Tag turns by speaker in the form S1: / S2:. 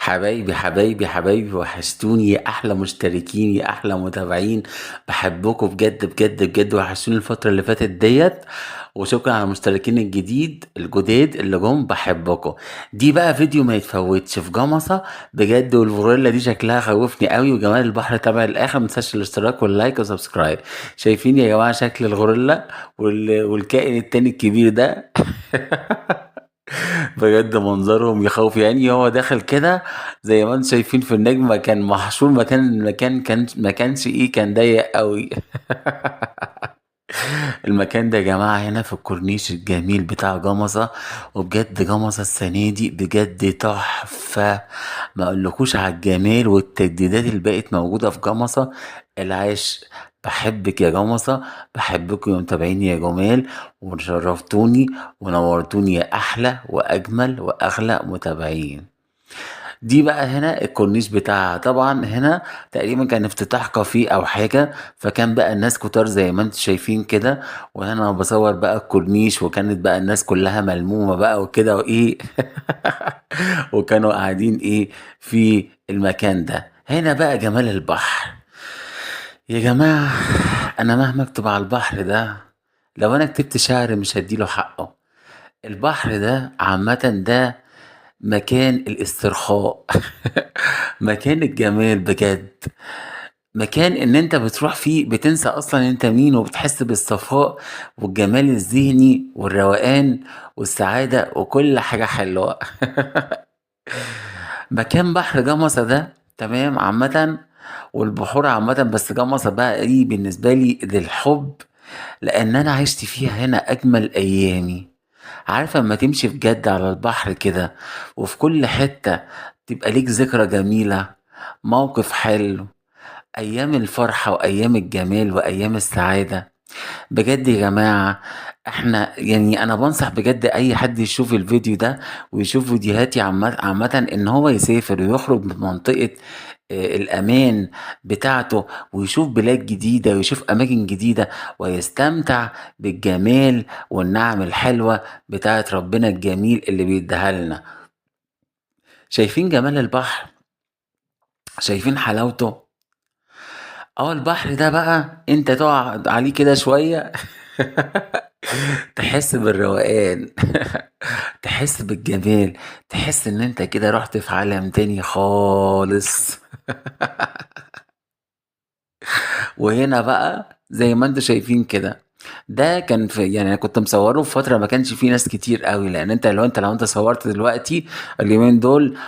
S1: حبايبي حبايبي حبايبي، وحشتوني يا احلى مشتركين يا احلى متابعين. بحبكم بجد بجد بجد، وحشتوني الفترة اللي فاتت ديت. وشكرا على المشتركين الجداد اللي جم، بحبكم. دي بقى فيديو ما يتفوتش في جمصة بجد، والفوريلا دي شكلها خوفني قوي، وجمال البحر تابع الاخر. متنساش الاشتراك واللايك وسبسكرايب. شايفين يا جماعة شكل الغوريلا والكائن التاني الكبير ده؟ بجد منظرهم يخوف، يعني هو داخل كده زي ما انتم شايفين في النجمة، كان محشور المكان كان ما كانش ايه، كان ضيق قوي. المكان ده يا جماعة هنا في الكورنيش الجميل بتاع جمصة. وبجد جمصة السنة دي بجد تحفة. ما اقولكوش على الجمال والتجديدات اللي بقت موجودة في جمصة. العيش. بحبك يا جمصة. بحبكم يا متابعيني يا جمال. وشرفتوني ونورتوني يا أحلى وأجمل وأغلى متابعين. دي بقى هنا الكورنيش بتاعها طبعا هنا. تقريبا كان افتتاح كافيه او حاجة، فكان بقى الناس كتار زي ما انتم شايفين كده. وانا بصور بقى الكورنيش، وكانت بقى الناس كلها ملمومة بقى وكده وايه. وكانوا قاعدين ايه في المكان ده. هنا بقى جمال البحر يا جماعة. انا مهما اكتب على البحر ده، لو انا كتبت شعر مش هديله حقه. البحر ده عامة ده مكان الاسترخاء. مكان الجمال بجد. مكان ان انت بتروح فيه بتنسى اصلا انت مين، وبتحس بالصفاء والجمال الذهني والروقان والسعادة وكل حاجة حلوة. مكان بحر جمصة ده تمام عامة. والبحور عامة، بس جمصة بقى ايه بالنسبة لي للحب. لان انا عشت فيها هنا اجمل ايامي. عارفة اما تمشي بجد على البحر كده، وفي كل حتة تبقى ليك ذكرى جميلة، موقف حلو، ايام الفرحة وايام الجمال وايام السعادة. بجد يا جماعة، احنا يعني انا بنصح بجد اي حد يشوف الفيديو ده ويشوف فيديوهاتي عامة ان هو يسافر ويخرج من منطقة الامان بتاعته، ويشوف بلاد جديدة ويشوف اماكن جديدة، ويستمتع بالجمال والنعم الحلوة بتاعت ربنا الجميل اللي بيديها لنا. شايفين جمال البحر؟ شايفين حلاوته؟ اه البحر ده بقى انت تقع عليه كده شوية. تحس بالروقان. تحس بالجمال. تحس ان انت كده رحت في عالم تاني خالص. وهنا بقى زي ما انتوا شايفين كده، ده كان في يعني انا كنت مصوره في فتره ما كانش فيه ناس كتير قوي، لان انت لو انت صورت دلوقتي اليومين دول